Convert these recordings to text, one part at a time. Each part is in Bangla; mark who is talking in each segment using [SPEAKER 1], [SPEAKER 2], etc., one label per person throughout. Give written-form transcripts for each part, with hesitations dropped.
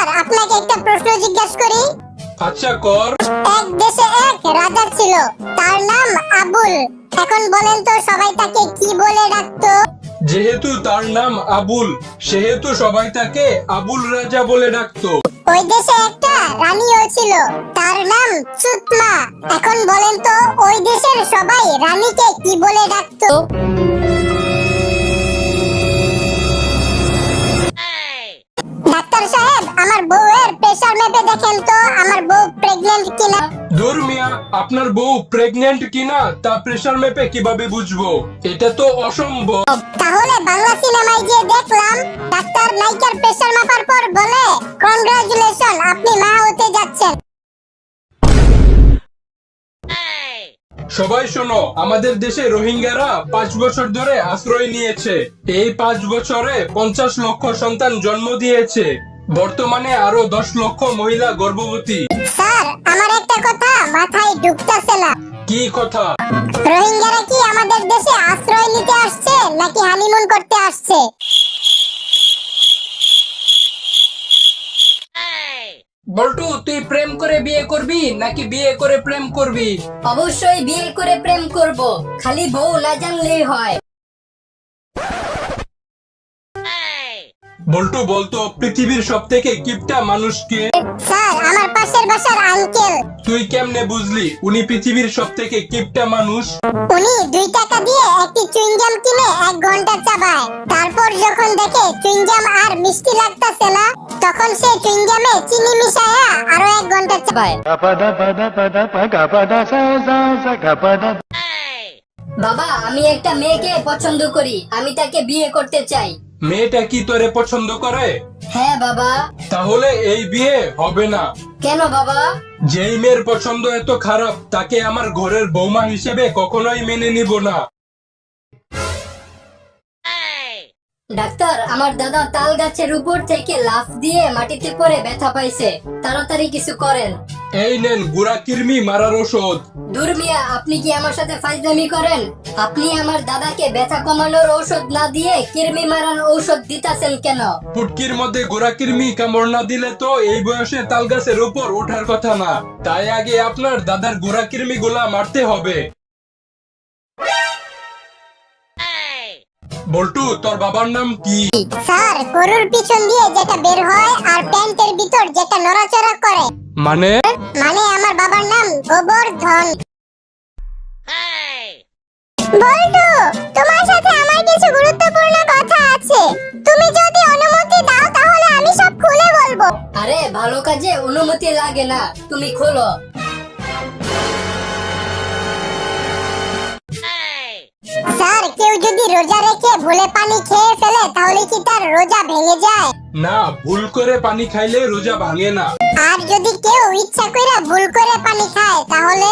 [SPEAKER 1] স্যার আপনাকে একটা প্রশ্ন জিজ্ঞাসা করি।
[SPEAKER 2] আচ্ছা কর।
[SPEAKER 1] এক দেশে এক রাজা ছিল, তার নাম আবুল। এখন বলেন তো সবাই তাকে কি বলে ডাকতো?
[SPEAKER 2] যেহেতু তার নাম আবুল, সেহেতু সবাই তাকে আবুল রাজা বলে ডাকতো।
[SPEAKER 1] ওই দেশে একটা রানীও ছিল, তার নাম চুতমা। এখন বলেন তো ওই দেশের সবাই রানীকে কি বলে ডাকতো? ডাক্তার সাহেব, আমার বউয়ের প্রেসার মেপে দেখেন তো আমার বউ প্রেগন্যান্ট কিনা।
[SPEAKER 2] দূর মিয়া, আপনার বউ প্রেগন্যান্ট কিনা তা প্রেসার মেপে কিভাবে বুঝবো? এটা তো অসম্ভব।
[SPEAKER 1] তাহলে বাংলা সিনেমায় গিয়ে দেখলাম ডাক্তার নায়িকার প্রেসার মাপার পর বলে, কনগ্রাচুলেশন, আপনি মা হতে যাচ্ছেন।
[SPEAKER 2] সবাই শোনো, আমাদের দেশে রোহিঙ্গারা 5 বছর ধরে আশ্রয় নিয়েছে। এই 5 বছরে 50 লক্ষ সন্তান জন্ম দিয়েছে। বর্তমানে আরো 10 লক্ষ মহিলা গর্ভবতী।
[SPEAKER 1] স্যার, আমার একটা কথা মাথায় ঢুকতেছে না।
[SPEAKER 2] কি কথা?
[SPEAKER 1] রোহিঙ্গারা কি আমাদের দেশে আশ্রয় নিতে আসছে নাকি হানিমুন করতে আসছে?
[SPEAKER 3] বল্টু, তুই প্রেম করে বিয়ে করবি নাকি বিয়ে করে প্রেম করবি?
[SPEAKER 4] অবশ্যই বিয়ে করে প্রেম করব, খালি বউ না জানলেই হয়।
[SPEAKER 2] বল্টু বলতো, পৃথিবীর সব থেকে কিপটা মানুষকে?
[SPEAKER 1] স্যার, আমার পাশের বাসার আঙ্কেল।
[SPEAKER 2] তুই কেমনে বুঝলি উনি পৃথিবীর সব থেকে কিপটা মানুষ?
[SPEAKER 1] উনি 2 টাকা দিয়ে একটি চুইংগাম কিনে 1 ঘন্টা চাবায়। তারপর যখন দেখে চুইংগাম আর মিষ্টি লাগতাছে না, তখন সে চুইংগামে চিনি মিশায়া আরো 1 ঘন্টা চাবায়।
[SPEAKER 4] বাবা, আমি একটা মেয়েকে পছন্দ করি, আমি তাকে বিয়ে করতে চাই।
[SPEAKER 2] মেয়েটা কি তোরে পছন্দ করে?
[SPEAKER 4] হ্যাঁ বাবা।
[SPEAKER 2] তাহলে এই বিয়ে হবে না।
[SPEAKER 4] কেন বাবা?
[SPEAKER 2] যেই মেয়ের পছন্দ এত খারাপ, তাকে আমার ঘরের বৌমা হিসেবে কখনোই মেনে নিব না।
[SPEAKER 4] ডাক্তার, আমার দাদা তাল গাছের উপর থেকে লাফ দিয়ে মাটিতে পড়ে ব্যথা পাইছে, তাড়াতাড়ি কিছু করেন।
[SPEAKER 2] এই নেন গুড়া কৃমি মারার ওষুধ।
[SPEAKER 4] দূর মিয়া, আপনি কি আমার সাথে ফাইজলামি করেন? আপনি আমার দাদাকে ব্যথা কমানোর ঔষধ না দিয়ে কৃমি মারার ঔষধ দিতাছেন কেন?
[SPEAKER 2] পুটকির মধ্যে গুড়া কৃমি কামড় না দিলে তো এই বয়সে তাল গাছের উপর ওঠার কথা না। তাই আগে আপনার দাদার গুড়া কৃমি গুলা মারতে হবে। বল্টু, তোর বাবার নাম কি?
[SPEAKER 1] স্যার, গরুর পিছন দিয়ে যেটা বের হয় আর প্যান্টের ভিতর যেটা নড়াচড়া করে।
[SPEAKER 2] মানে?
[SPEAKER 1] মানে আমার বাবার নাম গোবর্ধন। বল্টু, তোমার সাথে আমার কিছু গুরুত্বপূর্ণ কথা আছে। তুমি যদি অনুমতি দাও তাহলে আমি সব খুলে বলবো।
[SPEAKER 4] আরে, ভালো কাজে অনুমতি লাগে না, তুমি খোলো।
[SPEAKER 1] স্যার, কেউ যদি রোজা রেখে ভুলে পানি খেয়ে ফেলে তাহলে কি তার রোজা ভেঙে যায়?
[SPEAKER 2] না, ভুল করে পানি খাইলে রোজা ভাঙে না।
[SPEAKER 1] আর যদি কেউ ইচ্ছা করে ভুল করে পানি খায় তাহলে?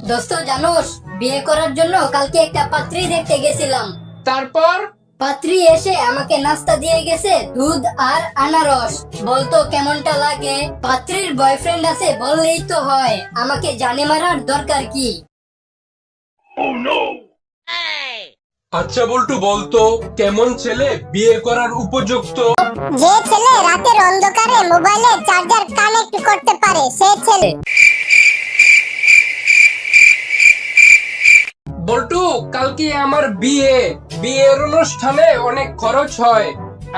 [SPEAKER 4] দোস্ত, জানোস, বিয়ে করার জন্য কালকে একটা পাত্রী দেখতে গেছিলাম।
[SPEAKER 3] তারপর?
[SPEAKER 4] পাত্রী এসে আমাকে নাস্তা দিয়ে গেছে দুধ আর আনারস। বলতো কেমনটা লাগে? পাত্রীর বয়ফ্রেন্ড আছে বললেই তো হয়, আমাকে জানে মারার দরকার কি?
[SPEAKER 2] আচ্ছা বল্টু, বলতো কেমন ছেলে বিয়ে করার উপযুক্ত?
[SPEAKER 1] যে ছেলে রাতের অন্ধকারে মোবাইলে চার্জার কানেক্ট করতে পারে সে ছেলে।
[SPEAKER 3] বল্টু, কালকে আমার বিয়ের অনুষ্ঠানে অনেক খরচ হয়।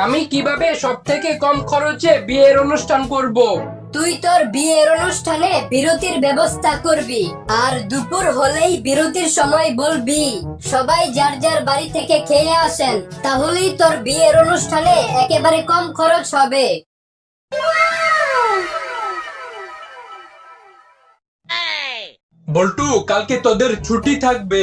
[SPEAKER 3] আমি কিভাবে সব থেকে কম খরচে বিয়ের অনুষ্ঠান করব?
[SPEAKER 4] তুই তোর বিয়ের অনুষ্ঠানে বিরতির ব্যবস্থা করবি, আর দুপুর হলেই বিরতির সময় বলবি সবাই যার যার বাড়ি থেকে খেয়ে আসেন, তাহলেই তোর বিয়ের অনুষ্ঠানে একেবারে কম খরচ হবে।
[SPEAKER 2] বল্টু, কালকে তোদের ছুটি থাকবে।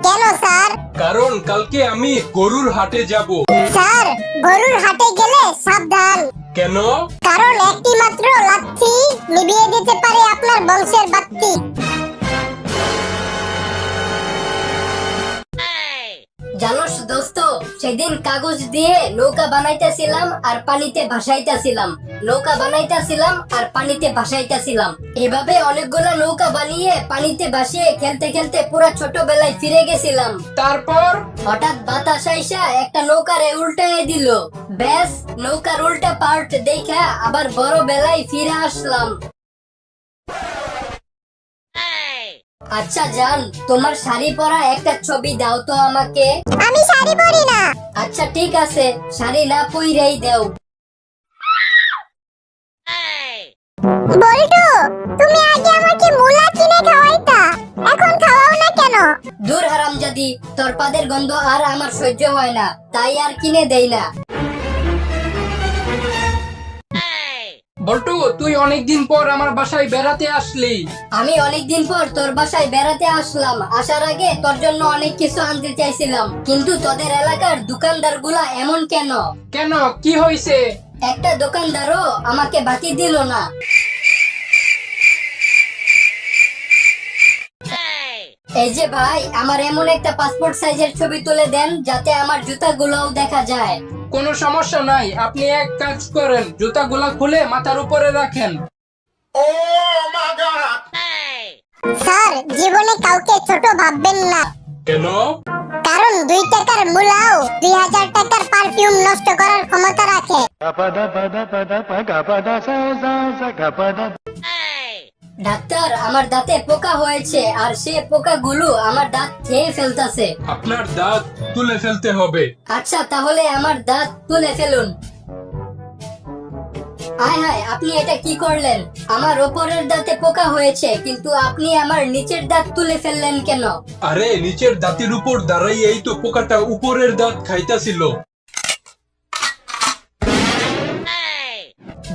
[SPEAKER 1] কেন স্যার?
[SPEAKER 2] কারণ কালকে আমি গরুর হাটে যাব।
[SPEAKER 1] স্যার, গরুর হাটে গেলে সাবধান।
[SPEAKER 2] কেন?
[SPEAKER 1] কারণ একটি মাত্র লাথি নিভিয়ে দিতে পারে আপনার বংশের বাতি।
[SPEAKER 4] জানোস দোস্ত, সেদিন কাগজ দিয়ে নৌকা বানাইতেছিলাম আর পানিতে ভাসাইতেছিলাম। নৌকা বানাইতাছিলাম আর পানিতে ভাসাইতাছিলাম। এভাবে অনেকগুলা নৌকা বানিয়ে পানিতে ভাসিয়ে খেলতে খেলতে পুরা ছোটবেলায় ফিরে গেছিলাম।
[SPEAKER 3] তারপর
[SPEAKER 4] হঠাৎ বাতাস আইসা একটা নৌকারে উল্টায় দিল। ব্যাস, নৌকার উল্টা পার্ট দেখা আবার বড় বেলায় ফিরে আসলাম। আচ্ছা জান, তোমার শাড়ি পরা একটা ছবি দাও তো আমাকে।
[SPEAKER 1] আমি শাড়ি পরি না।
[SPEAKER 4] আচ্ছা ঠিক আছে, শাড়ি না পইরাই দাও।
[SPEAKER 1] বল্টু, তুমি আগে আমাকে মুলা কিনে খাওয়াইতা, এখন খাওয়াও না কেন?
[SPEAKER 4] দূর হারামজাদি, তোর পাদের গন্ধ আর আমার সহ্য হয় না, তাই আর কিনে দেই না।
[SPEAKER 3] বল্টু, তুই অনেকদিন পর আমার বাসায় বেড়াতে আসলি।
[SPEAKER 4] আমি অনেকদিন পর তোর বাসায় বেড়াতে আসলাম। আসার আগে তোর জন্য অনেক কিছু আনতে চাইছিলাম, কিন্তু তোদের এলাকার দোকানদার গুলা এমন কেন?
[SPEAKER 3] কেন, কি হয়েছে?
[SPEAKER 4] একটা দোকানদারও আমাকে বাকি দিল না। এই যে ভাই, আমার এমন একটা পাসপোর্ট সাইজের ছবি তুলে দেন যাতে আমার জুতাগুলোও দেখা যায়।
[SPEAKER 3] কোনো সমস্যা নাই, আপনি এক কাজ করেন, জুতাগুলা খুলে মাথার উপরে রাখেন।
[SPEAKER 1] স্যার, জীবনে কাউকে ছোট ভাববেন না,
[SPEAKER 2] কেন?
[SPEAKER 1] কারণ 2 টাকার মুলাও 2000 টাকার পারফিউম নষ্ট করার ক্ষমতা রাখে।
[SPEAKER 4] ডাক্তার, আমার দাঁতে পোকা হয়েছে আর সে পোকাগুলো আমার দাঁত খেয়ে ফেলতাছে।
[SPEAKER 2] আপনার দাঁত তুলে ফেলতে হবে।
[SPEAKER 4] আচ্ছা, তাহলে আমার দাঁত তুলে ফেলুন। হায় হায়, আপনি এটা কি করলেন? আমার ওপরের দাঁতে পোকা হয়েছে, কিন্তু আপনি আমার নিচের দাঁত তুলে ফেললেন কেন?
[SPEAKER 2] আরে, নিচের দাঁতের উপর দাঁড়াইয়েই তো পোকাটা উপরের দাঁত খাইতাছিল।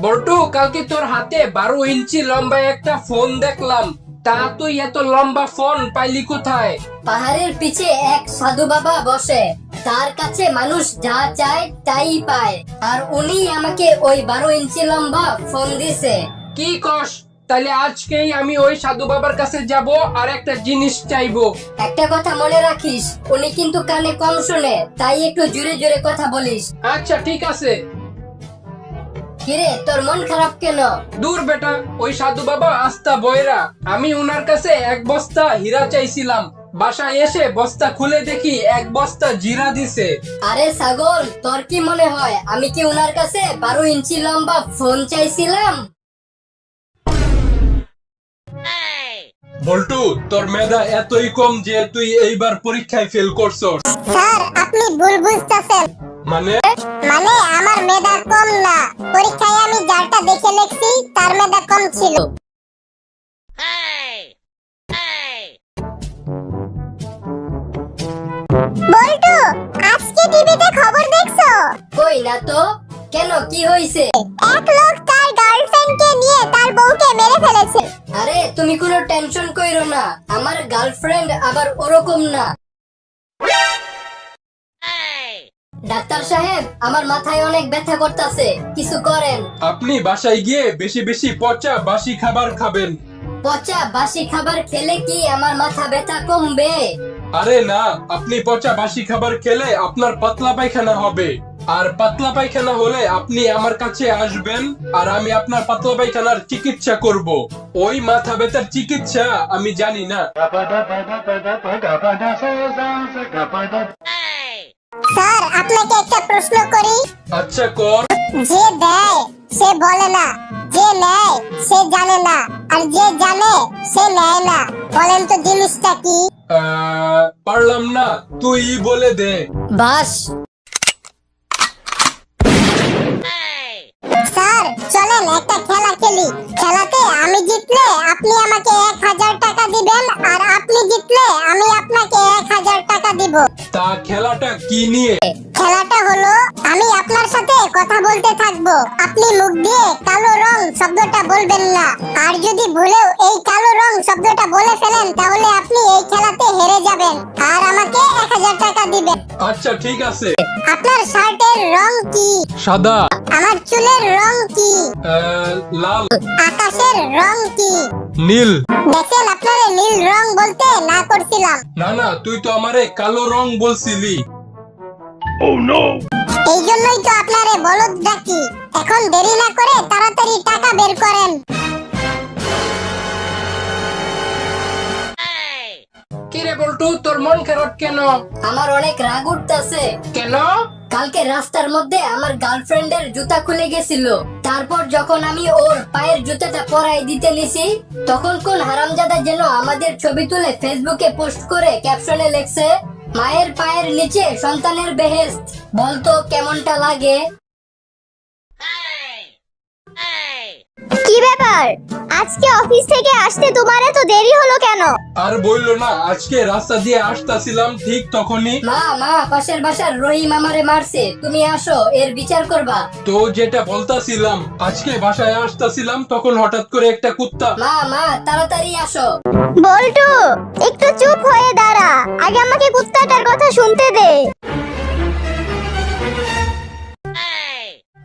[SPEAKER 3] বল্টু, কালকে তোর হাতে 12 ইঞ্চি লম্বা একটা ফোন দেখলাম, তা তুই এত লম্বা ফোন পাইলি কোথায়?
[SPEAKER 4] পাহাড়ের পিছে এক সাধু বাবা বসে, তার কাছে মানুষ যা চায় তাই পায়, আর উনি আমাকে ওই 12 ইঞ্চি লম্বা ফোন দিছে।
[SPEAKER 3] কি কস? তাহলে আজকেই আমি ওই সাধু বাবার কাছে যাব আর একটা জিনিস চাইবো।
[SPEAKER 4] একটা কথা মনে রাখিস, উনি কিন্তু কানে কম শুনে, তাই একটু জোরে জোরে কথা বলিস।
[SPEAKER 3] আচ্ছা ঠিক আছে।
[SPEAKER 4] কিরে, তোর মন খারাপ কেন?
[SPEAKER 3] দূর বেটা, ওই সাধু বাবা আস্তা বয়রা। আমি উনার কাছে 1 বস্তা হীরা চাইছিলাম, বাসায় এসে বস্তা খুলে দেখি 1 বস্তা জিরা দিছে।
[SPEAKER 4] আরে ছাগল, তোর কি মনে হয় আমি কি উনার কাছে 12 ইঞ্চি লম্বা ফোন চাইছিলাম?
[SPEAKER 2] বল্টু, তোর মেধা এতই কম যে তুই এইবার পরীক্ষায় ফেল করছস।
[SPEAKER 1] স্যার, আপনি ভুল বুঝতেছেন।
[SPEAKER 2] মানে?
[SPEAKER 1] মানে আমার মেধা কম না, পরীক্ষায় আমি যারটা দেখে লিখছি তার মেধা কম ছিল। বল্টু, আজকে টিভিতে খবর দেখছো?
[SPEAKER 4] কই না তো। কেন, কি হয়েছে?
[SPEAKER 1] এক লোক তার গার্লফ্রেন্ডকে নিয়ে তার বউকে মেরে ফেলেছে।
[SPEAKER 4] আরে তুমি কোনো টেনশন কইরো না, আমার গার্লফ্রেন্ড আবার ওরকম না। ডাক্তার সাহেব, আমার মাথায় অনেক ব্যথা করতেছে, কিছু করেন।
[SPEAKER 2] আপনি বাসায় গিয়ে বেশি বেশি পচা বাসি খাবার খাবেন।
[SPEAKER 4] পচা বাসি খাবার খেলে কি আমার মাথা ব্যথা কমবে?
[SPEAKER 2] আরে না, আপনি পচা বাসি খাবার খেলে আপনার পাতলা পায়খানা হবে, আর পাতলা পায়খানা হলে আপনি আমার কাছে আসবেন আর আমি আপনার পাতলা পায়খানার চিকিৎসা করব। ওই মাথা ব্যথার চিকিৎসা আমি জানি না।
[SPEAKER 1] স্যার, আপনাকে একটা প্রশ্ন করি।
[SPEAKER 2] আচ্ছা কর।
[SPEAKER 1] যে দেয় সে বলে না, যে নেয় সে জানে না, আর যে জানে সে নেয় না। বলেন তো জিনিসটা কি?
[SPEAKER 2] পারলাম না, তুই বলে দে।
[SPEAKER 4] বাস।
[SPEAKER 1] স্যার, চলেন একটা খেলা খেলি। খেলাতে আমি জিতলে আপনি আমাকে 1000 টাকা দিবেন, আর আপনি জিতলে আমি আপনাকে 1000 টাকা দিব।
[SPEAKER 2] তা খেলাটা কি নিয়ে?
[SPEAKER 1] খেলাটা হলো, আমি আপনার সাথে কথা বলতে থাকবো, আপনি মুখ দিয়ে কালো রং শব্দটা বলবেন না, আর যদি ভুলেও এই কালো রং শব্দটা বলে ফেলেন তাহলে আপনি এই খেলাতে হেরে যাবেন আর আমাকে 1000 টাকা দিবেন।
[SPEAKER 2] আচ্ছা ঠিক আছে।
[SPEAKER 1] আপনার শার্টের রং কি?
[SPEAKER 2] সাদা।
[SPEAKER 1] আমার চুলের রং কি?
[SPEAKER 2] লাল।
[SPEAKER 1] আকাশের রং কি?
[SPEAKER 2] নীল।
[SPEAKER 1] দেখেন, আপনারে নীল রং বলতে না করছিলাম।
[SPEAKER 2] না না, তুই তো আমারে কালো রং বলছিলি।
[SPEAKER 1] এই জন্যই তো আপনারে বলদ ডাকি। এখন দেরি না করে তাড়াতাড়ি টাকা বের করেন।
[SPEAKER 3] কিরে বল্টু, তোর মন খারাপ কেন?
[SPEAKER 4] আমার অনেক রাগ উঠতাছে।
[SPEAKER 3] কেন?
[SPEAKER 4] কালকে রাস্তার মধ্যে আমার গার্লফ্রেন্ডের জুতা খুলে গেছিল। তারপর যখন আমি ওর পায়ের জুতাটা পরাই দিতে নিছি, তখন কোন হারামজাদা যেন আমাদের ছবি তুলে ফেসবুকে পোস্ট করে ক্যাপশনে লেখছে, মায়ের পায়ের নিচে সন্তানের বেহেশত। বলতো কেমনটা লাগে?
[SPEAKER 1] কি ব্যাপার, আজকে অফিস থেকে আসতে তোমার এত দেরি হলো কেন?
[SPEAKER 2] আর বললো না, আজকে রাস্তা দিয়ে আসতাছিলাম, ঠিক তখনই
[SPEAKER 4] মা পাশের বাসার রহিম আমারে মারছে, তুমি আসো এর বিচার করবা।
[SPEAKER 2] তো যেটা বলতাছিলাম, আজকে বাসায় আসতাছিলাম, তখন হঠাৎ করে একটা কুত্তা।
[SPEAKER 4] মা তাড়াতাড়ি আসো।
[SPEAKER 1] বল্টু, একটু চুপ হয়ে দাঁড়া, আগে আমাকে কুত্তাটার কথা শুনতে দে।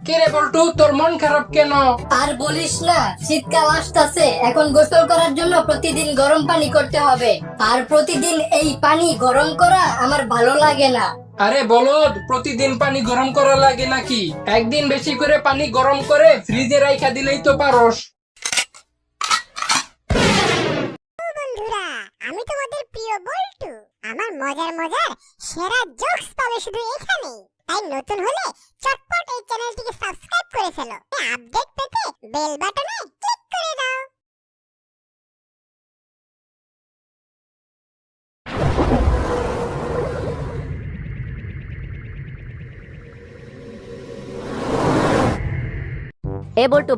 [SPEAKER 3] কিরে বল্টু, তোর মন খারাপ কেন?
[SPEAKER 4] আর বলিস না, শীতকাল আসতেছে, এখন গোসল করার জন্য প্রতিদিন গরম পানি করতে হবে। আর প্রতিদিন এই পানি গরম করা আমার ভালো লাগে না।
[SPEAKER 3] আরে বলদ, প্রতিদিন পানি গরম করা লাগে নাকি? একদিন বেশি করে পানি গরম করে ফ্রিজে রাইখা দিলেই তো পারস।
[SPEAKER 1] বন্ধুরা, আমি তোমাদের প্রিয় বল্টু। আমার মজার সেরা জোকস পাবে শুধু এখানে। তাই নতুন হলে চটপট এই চ্যানেলটিকে সাবস্ক্রাইব করে ফেলো। আপডেট পেতে বেল বাটনে ক্লিক করে দাও।
[SPEAKER 5] এ বল্টু